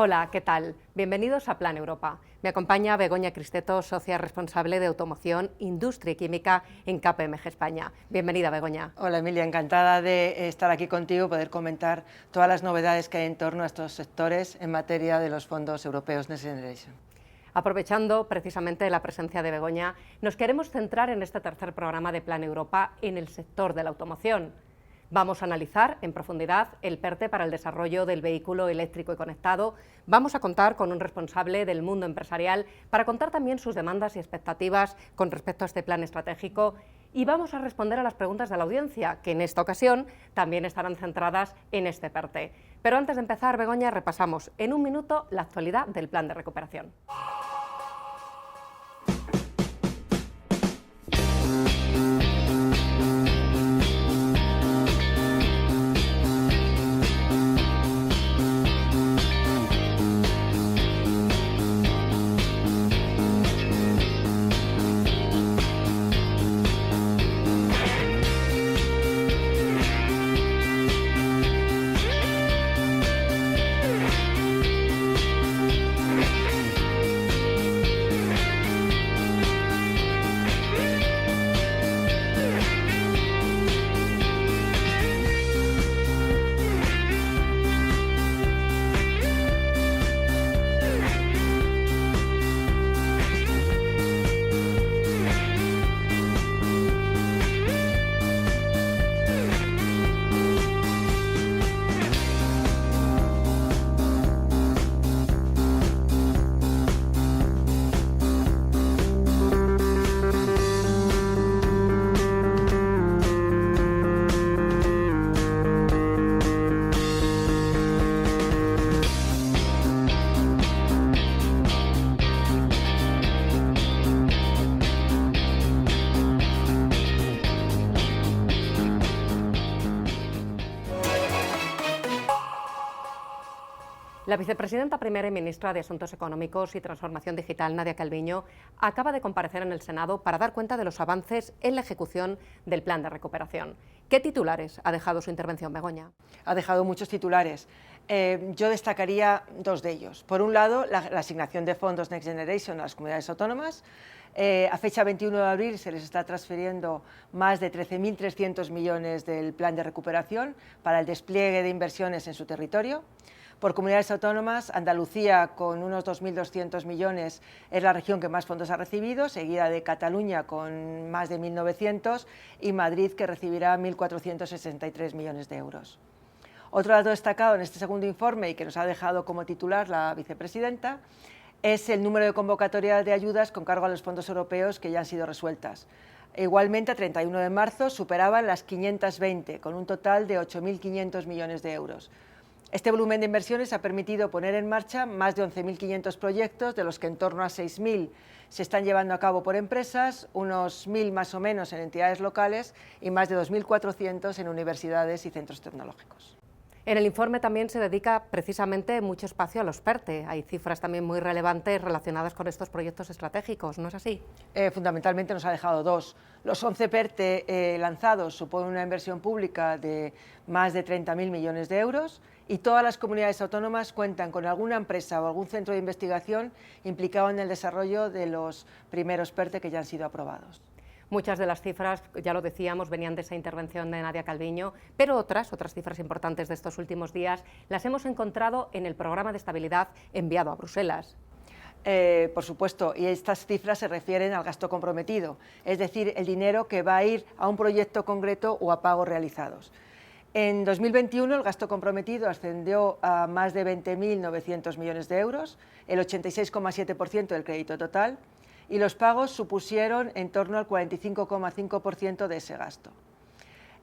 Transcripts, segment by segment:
Hola, ¿qué tal? Bienvenidos a Plan Europa. Me acompaña Begoña Cristeto, socia responsable de automoción, industria y química en KPMG España. Bienvenida, Begoña. Hola, Emilia, encantada de estar aquí contigo, poder comentar todas las novedades que hay en torno a estos sectores en materia de los fondos europeos Next Generation. Aprovechando precisamente la presencia de Begoña, nos queremos centrar en este tercer programa de Plan Europa en el sector de la automoción. Vamos a analizar en profundidad el PERTE para el desarrollo del vehículo eléctrico y conectado. Vamos a contar con un responsable del mundo empresarial para contar también sus demandas y expectativas con respecto a este plan estratégico. Y vamos a responder a las preguntas de la audiencia, que en esta ocasión también estarán centradas en este PERTE. Pero antes de empezar, Begoña, repasamos en un minuto la actualidad del plan de recuperación. La vicepresidenta primera y ministra de Asuntos Económicos y Transformación Digital, Nadia Calviño, acaba de comparecer en el Senado para dar cuenta de los avances en la ejecución del plan de recuperación. ¿Qué titulares ha dejado su intervención, Begoña? Ha dejado muchos titulares. Yo destacaría dos de ellos. Por un lado, la asignación de fondos Next Generation a las comunidades autónomas. A fecha 21 de abril se les está transfiriendo más de 13.300 millones del plan de recuperación para el despliegue de inversiones en su territorio. Por comunidades autónomas, Andalucía, con unos 2.200 millones, es la región que más fondos ha recibido, seguida de Cataluña, con más de 1.900, y Madrid, que recibirá 1.463 millones de euros. Otro dato destacado en este segundo informe, y que nos ha dejado como titular la vicepresidenta, es el número de convocatorias de ayudas con cargo a los fondos europeos que ya han sido resueltas. Igualmente, a 31 de marzo superaban las 520, con un total de 8.500 millones de euros. Este volumen de inversiones ha permitido poner en marcha más de 11.500 proyectos, de los que en torno a 6.000 se están llevando a cabo por empresas, unos 1.000 más o menos en entidades locales y más de 2.400 en universidades y centros tecnológicos. En el informe también se dedica precisamente mucho espacio a los PERTE. Hay cifras también muy relevantes relacionadas con estos proyectos estratégicos, ¿no es así? Fundamentalmente nos ha dejado dos. Los 11 PERTE lanzados suponen una inversión pública de más de 30.000 millones de euros y todas las comunidades autónomas cuentan con alguna empresa o algún centro de investigación implicado en el desarrollo de los primeros PERTE que ya han sido aprobados. Muchas de las cifras, ya lo decíamos, venían de esa intervención de Nadia Calviño, pero otras cifras importantes de estos últimos días las hemos encontrado en el programa de estabilidad enviado a Bruselas. Por supuesto, y estas cifras se refieren al gasto comprometido, es decir, el dinero que va a ir a un proyecto concreto o a pagos realizados. En 2021 el gasto comprometido ascendió a más de 20.900 millones de euros, el 86,7% del crédito total, y los pagos supusieron en torno al 45,5% de ese gasto.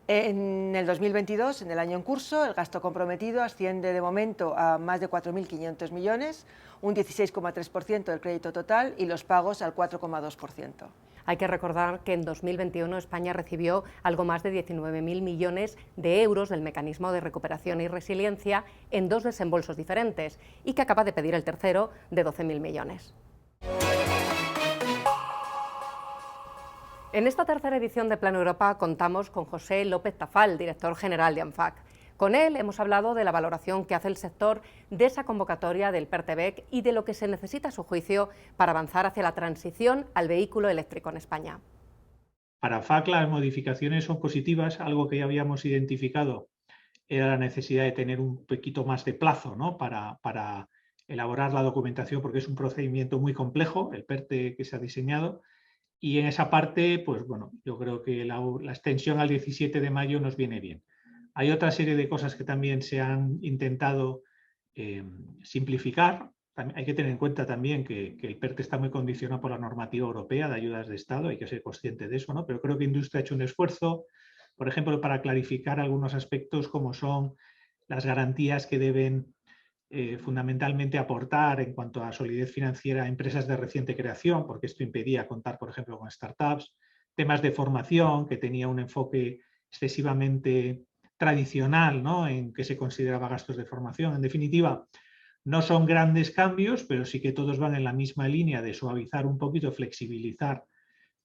En el 2022, en el año en curso, el gasto comprometido asciende de momento a más de 4.500 millones, un 16,3% del crédito total, y los pagos al 4,2%. Hay que recordar que en 2021 España recibió algo más de 19.000 millones de euros del Mecanismo de Recuperación y Resiliencia en dos desembolsos diferentes y que acaba de pedir el tercero de 12.000 millones. En esta tercera edición de Plan Europa contamos con José López Tafal, director general de ANFAC. Con él hemos hablado de la valoración que hace el sector de esa convocatoria del PERTEBEC y de lo que se necesita a su juicio para avanzar hacia la transición al vehículo eléctrico en España. Para FAC las modificaciones son positivas, algo que ya habíamos identificado era la necesidad de tener un poquito más de plazo, ¿no? para elaborar la documentación, porque es un procedimiento muy complejo, el PERTE que se ha diseñado, y en esa parte, pues bueno, yo creo que la extensión al 17 de mayo nos viene bien. Hay otra serie de cosas que también se han intentado simplificar. Hay que tener en cuenta también que el PERTE está muy condicionado por la normativa europea de ayudas de Estado, hay que ser consciente de eso, ¿no? Pero creo que Industria ha hecho un esfuerzo, por ejemplo, para clarificar algunos aspectos como son las garantías que deben fundamentalmente aportar en cuanto a solidez financiera a empresas de reciente creación, porque esto impedía contar, por ejemplo, con startups, temas de formación, que tenía un enfoque excesivamente tradicional, ¿no? En que se consideraba gastos de formación. En definitiva, no son grandes cambios, pero sí que todos van en la misma línea de suavizar un poquito, flexibilizar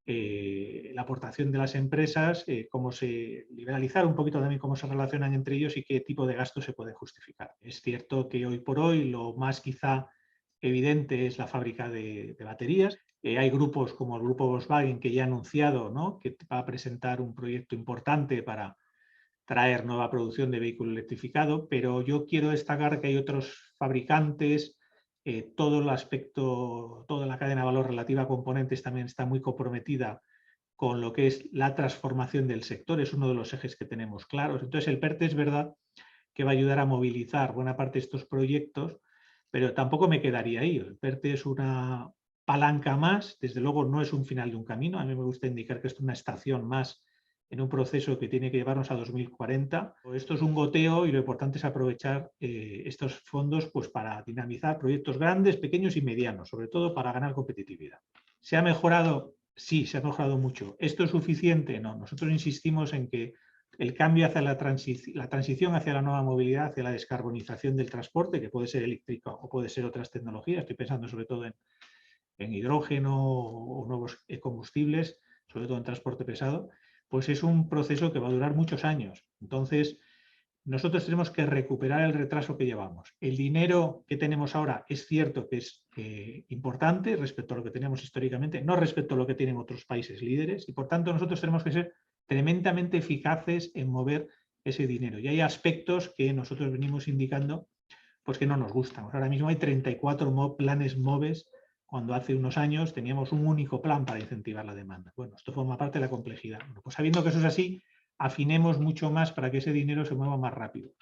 la aportación de las empresas, liberalizar un poquito también cómo se relacionan entre ellos y qué tipo de gastos se pueden justificar. Es cierto que hoy por hoy lo más quizá evidente es la fábrica de baterías. Hay grupos como el grupo Volkswagen que ya ha anunciado, ¿no?, que va a presentar un proyecto importante para traer nueva producción de vehículo electrificado, pero yo quiero destacar que hay otros fabricantes, todo el aspecto, toda la cadena de valor relativa a componentes también está muy comprometida con lo que es la transformación del sector, es uno de los ejes que tenemos claros. Entonces el PERTE es verdad que va a ayudar a movilizar buena parte de estos proyectos, pero tampoco me quedaría ahí. El PERTE es una palanca más, desde luego no es un final de un camino, a mí me gusta indicar que esto es una estación más en un proceso que tiene que llevarnos a 2040. Esto es un goteo y lo importante es aprovechar estos fondos pues, para dinamizar proyectos grandes, pequeños y medianos, sobre todo para ganar competitividad. ¿Se ha mejorado? Sí, se ha mejorado mucho. ¿Esto es suficiente? No. Nosotros insistimos en que el cambio hacia la transición hacia la nueva movilidad, hacia la descarbonización del transporte, que puede ser eléctrico o puede ser otras tecnologías, estoy pensando sobre todo en hidrógeno o nuevos combustibles, sobre todo en transporte pesado, pues es un proceso que va a durar muchos años. Entonces, nosotros tenemos que recuperar el retraso que llevamos. El dinero que tenemos ahora es cierto que es importante respecto a lo que teníamos históricamente, no respecto a lo que tienen otros países líderes, y por tanto nosotros tenemos que ser tremendamente eficaces en mover ese dinero. Y hay aspectos que nosotros venimos indicando pues que no nos gustan. Ahora mismo hay 34 planes MOVES, cuando hace unos años teníamos un único plan para incentivar la demanda. Bueno, esto forma parte de la complejidad. Bueno, pues sabiendo que eso es así, afinemos mucho más para que ese dinero se mueva más rápido.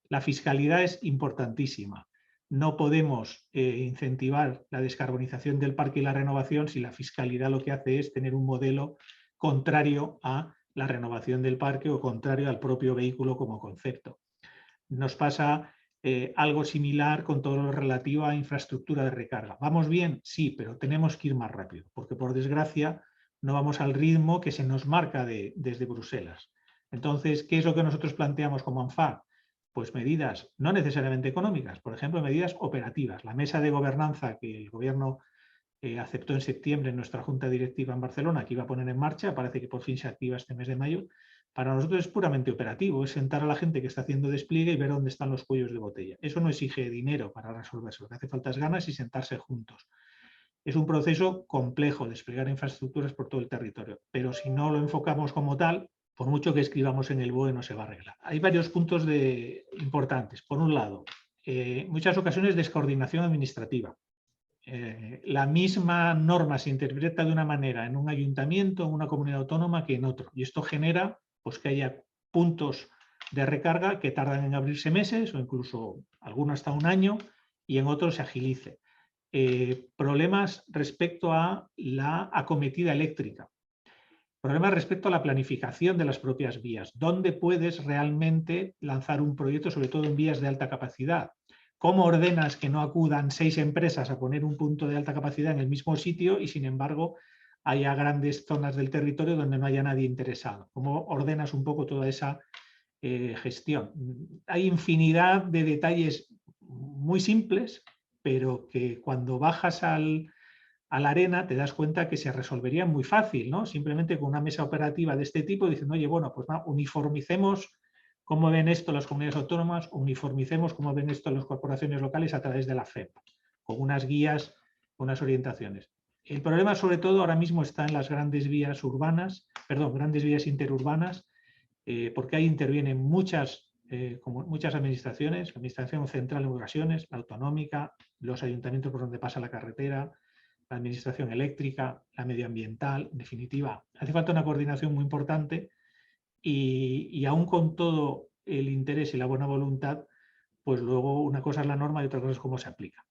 La fiscalidad es importantísima. No podemos incentivar la descarbonización del parque y la renovación si la fiscalidad lo que hace es tener un modelo contrario a la renovación del parque o contrario al propio vehículo como concepto. Nos pasa algo similar con todo lo relativo a infraestructura de recarga. ¿Vamos bien? Sí, pero tenemos que ir más rápido, porque por desgracia no vamos al ritmo que se nos marca desde Bruselas. Entonces, ¿qué es lo que nosotros planteamos como ANFAC? Pues medidas no necesariamente económicas, por ejemplo, medidas operativas. La mesa de gobernanza que el Gobierno aceptó en septiembre en nuestra junta directiva en Barcelona, que iba a poner en marcha, parece que por fin se activa este mes de mayo. Para nosotros es puramente operativo, es sentar a la gente que está haciendo despliegue y ver dónde están los cuellos de botella. Eso no exige dinero para resolverse, lo que hace falta es ganas y sentarse juntos. Es un proceso complejo desplegar infraestructuras por todo el territorio, pero si no lo enfocamos como tal, por mucho que escribamos en el BOE no se va a arreglar. Hay varios puntos importantes. Por un lado, en muchas ocasiones descoordinación administrativa. La misma norma se interpreta de una manera en un ayuntamiento, en una comunidad autónoma que en otro. Y esto genera pues, que haya puntos de recarga que tardan en abrirse meses o incluso algunos hasta un año y en otros se agilice. Problemas respecto a la acometida eléctrica. Problemas respecto a la planificación de las propias vías. ¿Dónde puedes realmente lanzar un proyecto, sobre todo en vías de alta capacidad? ¿Cómo ordenas que no acudan 6 empresas a poner un punto de alta capacidad en el mismo sitio y, sin embargo, haya grandes zonas del territorio donde no haya nadie interesado? ¿Cómo ordenas un poco toda esa gestión? Hay infinidad de detalles muy simples, pero que cuando bajas a la arena te das cuenta que se resolverían muy fácil, ¿no? Simplemente con una mesa operativa de este tipo diciendo, oye, bueno, pues uniformicemos cómo ven esto las comunidades autónomas, uniformicemos cómo ven esto las corporaciones locales a través de la FEP, con unas guías, unas orientaciones. El problema sobre todo ahora mismo está en las grandes vías urbanas, grandes vías interurbanas, porque ahí intervienen muchas administraciones, la administración central en ocasiones, la autonómica, los ayuntamientos por donde pasa la carretera, la administración eléctrica, la medioambiental, en definitiva. Hace falta una coordinación muy importante y aún con todo el interés y la buena voluntad, pues luego una cosa es la norma y otra cosa es cómo se aplica.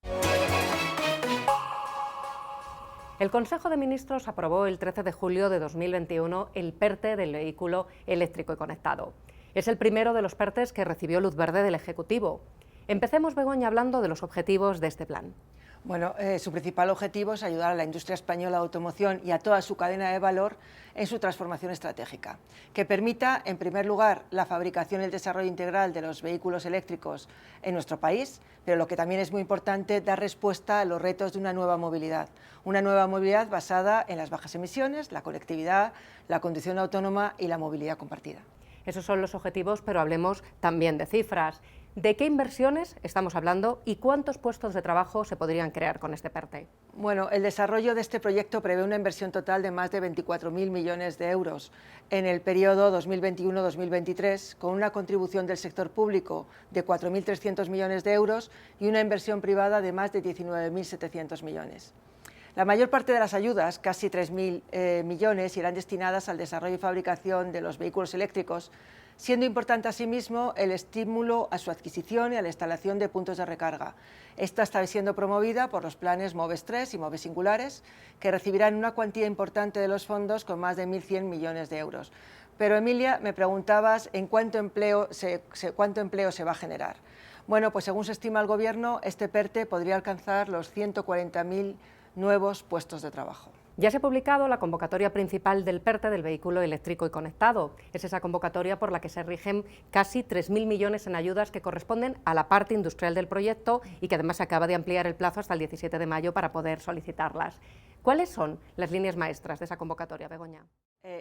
El Consejo de Ministros aprobó el 13 de julio de 2021 el PERTE del vehículo eléctrico y conectado. Es el primero de los PERTEs que recibió luz verde del Ejecutivo. Empecemos, Begoña, hablando de los objetivos de este plan. Bueno, su principal objetivo es ayudar a la industria española de automoción y a toda su cadena de valor en su transformación estratégica, que permita, en primer lugar, la fabricación y el desarrollo integral de los vehículos eléctricos en nuestro país, pero lo que también es muy importante, dar respuesta a los retos de una nueva movilidad basada en las bajas emisiones, la conectividad, la conducción autónoma y la movilidad compartida. Esos son los objetivos, pero hablemos también de cifras. ¿De qué inversiones estamos hablando y cuántos puestos de trabajo se podrían crear con este PERTE? Bueno, el desarrollo de este proyecto prevé una inversión total de más de 24.000 millones de euros en el periodo 2021-2023, con una contribución del sector público de 4.300 millones de euros y una inversión privada de más de 19.700 millones. La mayor parte de las ayudas, casi 3.000 millones, irán destinadas al desarrollo y fabricación de los vehículos eléctricos, siendo importante asimismo el estímulo a su adquisición y a la instalación de puntos de recarga. Esta está siendo promovida por los planes MOVES 3 y MOVES Singulares, que recibirán una cuantía importante de los fondos con más de 1.100 millones de euros. Pero, Emilia, me preguntabas en cuánto empleo se va a generar. Bueno, pues según se estima el Gobierno, este PERTE podría alcanzar los 140.000 nuevos puestos de trabajo. Ya se ha publicado la convocatoria principal del PERTE del vehículo eléctrico y conectado. Es esa convocatoria por la que se rigen casi 3.000 millones en ayudas que corresponden a la parte industrial del proyecto y que además se acaba de ampliar el plazo hasta el 17 de mayo para poder solicitarlas. ¿Cuáles son las líneas maestras de esa convocatoria, Begoña?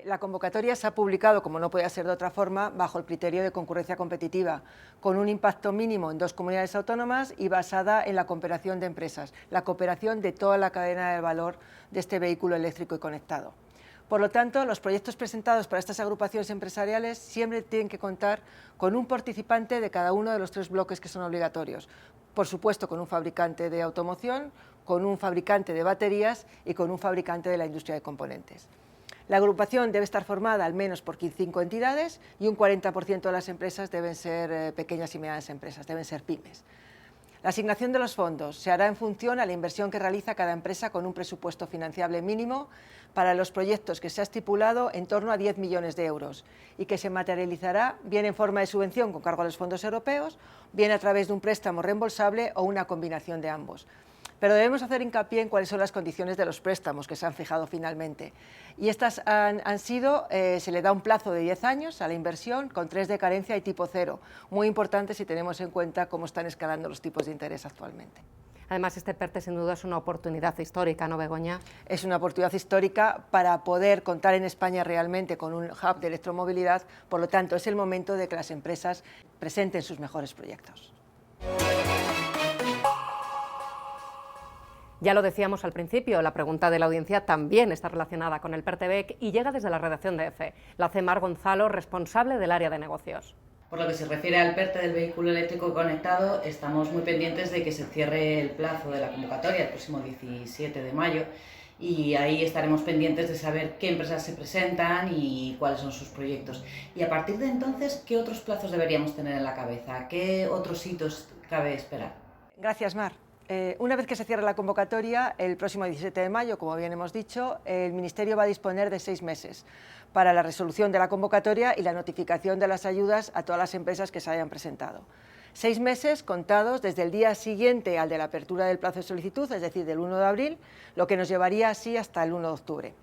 La convocatoria se ha publicado, como no podía ser de otra forma, bajo el criterio de concurrencia competitiva, con un impacto mínimo en 2 comunidades autónomas y basada en la cooperación de empresas, la cooperación de toda la cadena de valor de este vehículo eléctrico y conectado. Por lo tanto, los proyectos presentados para estas agrupaciones empresariales siempre tienen que contar con un participante de cada uno de los 3 bloques que son obligatorios. Por supuesto, con un fabricante de automoción, con un fabricante de baterías y con un fabricante de la industria de componentes. La agrupación debe estar formada al menos por 5 entidades y un 40% de las empresas deben ser pequeñas y medianas empresas, deben ser pymes. La asignación de los fondos se hará en función a la inversión que realiza cada empresa con un presupuesto financiable mínimo para los proyectos que se ha estipulado en torno a 10 millones de euros y que se materializará bien en forma de subvención con cargo a los fondos europeos, bien a través de un préstamo reembolsable o una combinación de ambos. Pero debemos hacer hincapié en cuáles son las condiciones de los préstamos que se han fijado finalmente. Y estas han sido, se le da un plazo de 10 años a la inversión con 3 de carencia y tipo 0, muy importante si tenemos en cuenta cómo están escalando los tipos de interés actualmente. Además, este PERTE sin duda es una oportunidad histórica, ¿no, Begoña? Es una oportunidad histórica para poder contar en España realmente con un hub de electromovilidad, por lo tanto es el momento de que las empresas presenten sus mejores proyectos. Ya lo decíamos al principio, la pregunta de la audiencia también está relacionada con el PERTE-BEC y llega desde la redacción de EFE. La hace Mar Gonzalo, responsable del área de negocios. Por lo que se refiere al PERTE del vehículo eléctrico conectado, estamos muy pendientes de que se cierre el plazo de la convocatoria el próximo 17 de mayo y ahí estaremos pendientes de saber qué empresas se presentan y cuáles son sus proyectos. Y a partir de entonces, ¿qué otros plazos deberíamos tener en la cabeza? ¿Qué otros hitos cabe esperar? Gracias, Mar. Una vez que se cierre la convocatoria, el próximo 17 de mayo, como bien hemos dicho, el Ministerio va a disponer de 6 meses para la resolución de la convocatoria y la notificación de las ayudas a todas las empresas que se hayan presentado. 6 meses contados desde el día siguiente al de la apertura del plazo de solicitud, es decir, del 1 de abril, lo que nos llevaría así hasta el 1 de octubre.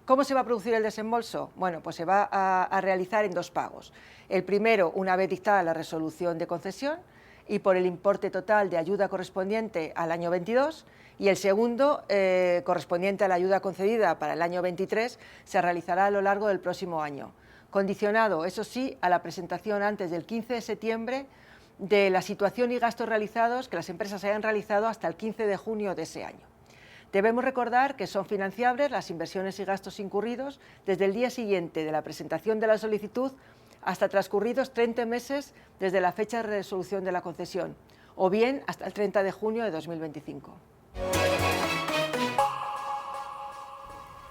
¿Cómo se va a producir el desembolso? Bueno, pues se va a realizar en 2 pagos. El primero, una vez dictada la resolución de concesión, y por el importe total de ayuda correspondiente al año 22, y el segundo, correspondiente a la ayuda concedida para el año 23, se realizará a lo largo del próximo año, condicionado, eso sí, a la presentación antes del 15 de septiembre de la situación y gastos realizados que las empresas hayan realizado hasta el 15 de junio de ese año. Debemos recordar que son financiables las inversiones y gastos incurridos desde el día siguiente de la presentación de la solicitud hasta transcurridos 30 meses desde la fecha de resolución de la concesión, o bien hasta el 30 de junio de 2025.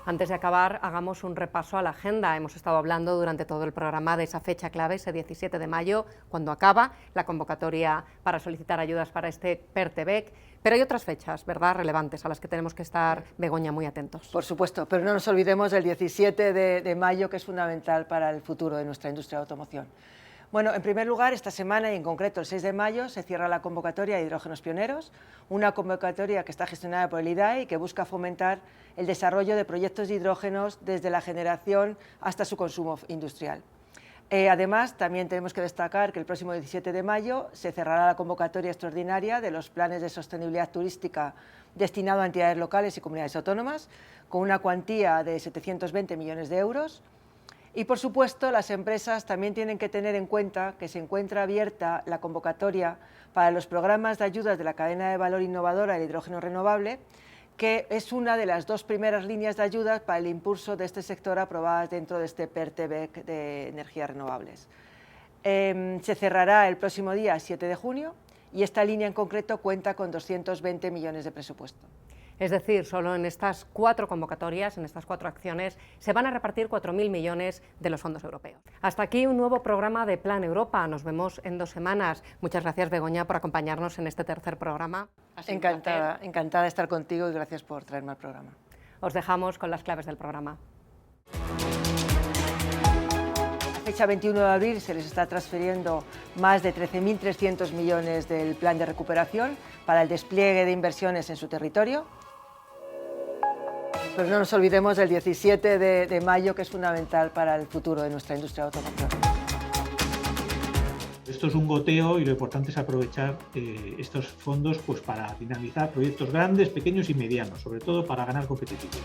Antes de acabar, hagamos un repaso a la agenda. Hemos estado hablando durante todo el programa de esa fecha clave, ese 17 de mayo, cuando acaba la convocatoria para solicitar ayudas para este PERTE-BEC. Pero hay otras fechas, ¿verdad?, relevantes a las que tenemos que estar, Begoña, muy atentos. Por supuesto, pero no nos olvidemos del 17 de mayo, que es fundamental para el futuro de nuestra industria de automoción. Bueno, en primer lugar, esta semana y en concreto el 6 de mayo se cierra la convocatoria de hidrógenos pioneros, una convocatoria que está gestionada por el IDAE y que busca fomentar el desarrollo de proyectos de hidrógenos desde la generación hasta su consumo industrial. Además, también tenemos que destacar que el próximo 17 de mayo se cerrará la convocatoria extraordinaria de los planes de sostenibilidad turística destinado a entidades locales y comunidades autónomas, con una cuantía de 720 millones de euros. Y, por supuesto, las empresas también tienen que tener en cuenta que se encuentra abierta la convocatoria para los programas de ayudas de la cadena de valor innovadora del hidrógeno renovable, que es una de las dos primeras líneas de ayudas para el impulso de este sector aprobadas dentro de este PERTE-BEC de energías renovables. Se cerrará el próximo día 7 de junio y esta línea en concreto cuenta con 220 millones de presupuesto. Es decir, solo en estas 4 convocatorias, en estas 4 acciones, se van a repartir 4.000 millones de los fondos europeos. Hasta aquí un nuevo programa de Plan Europa. Nos vemos en 2 semanas. Muchas gracias, Begoña, por acompañarnos en este tercer programa. Encantada de estar contigo y gracias por traerme al programa. Os dejamos con las claves del programa. A fecha 21 de abril se les está transfiriendo más de 13.300 millones del plan de recuperación para el despliegue de inversiones en su territorio. Pero no nos olvidemos del 17 de mayo, que es fundamental para el futuro de nuestra industria de automoción. Esto es un goteo y lo importante es aprovechar estos fondos pues, para dinamizar proyectos grandes, pequeños y medianos, sobre todo para ganar competitividad.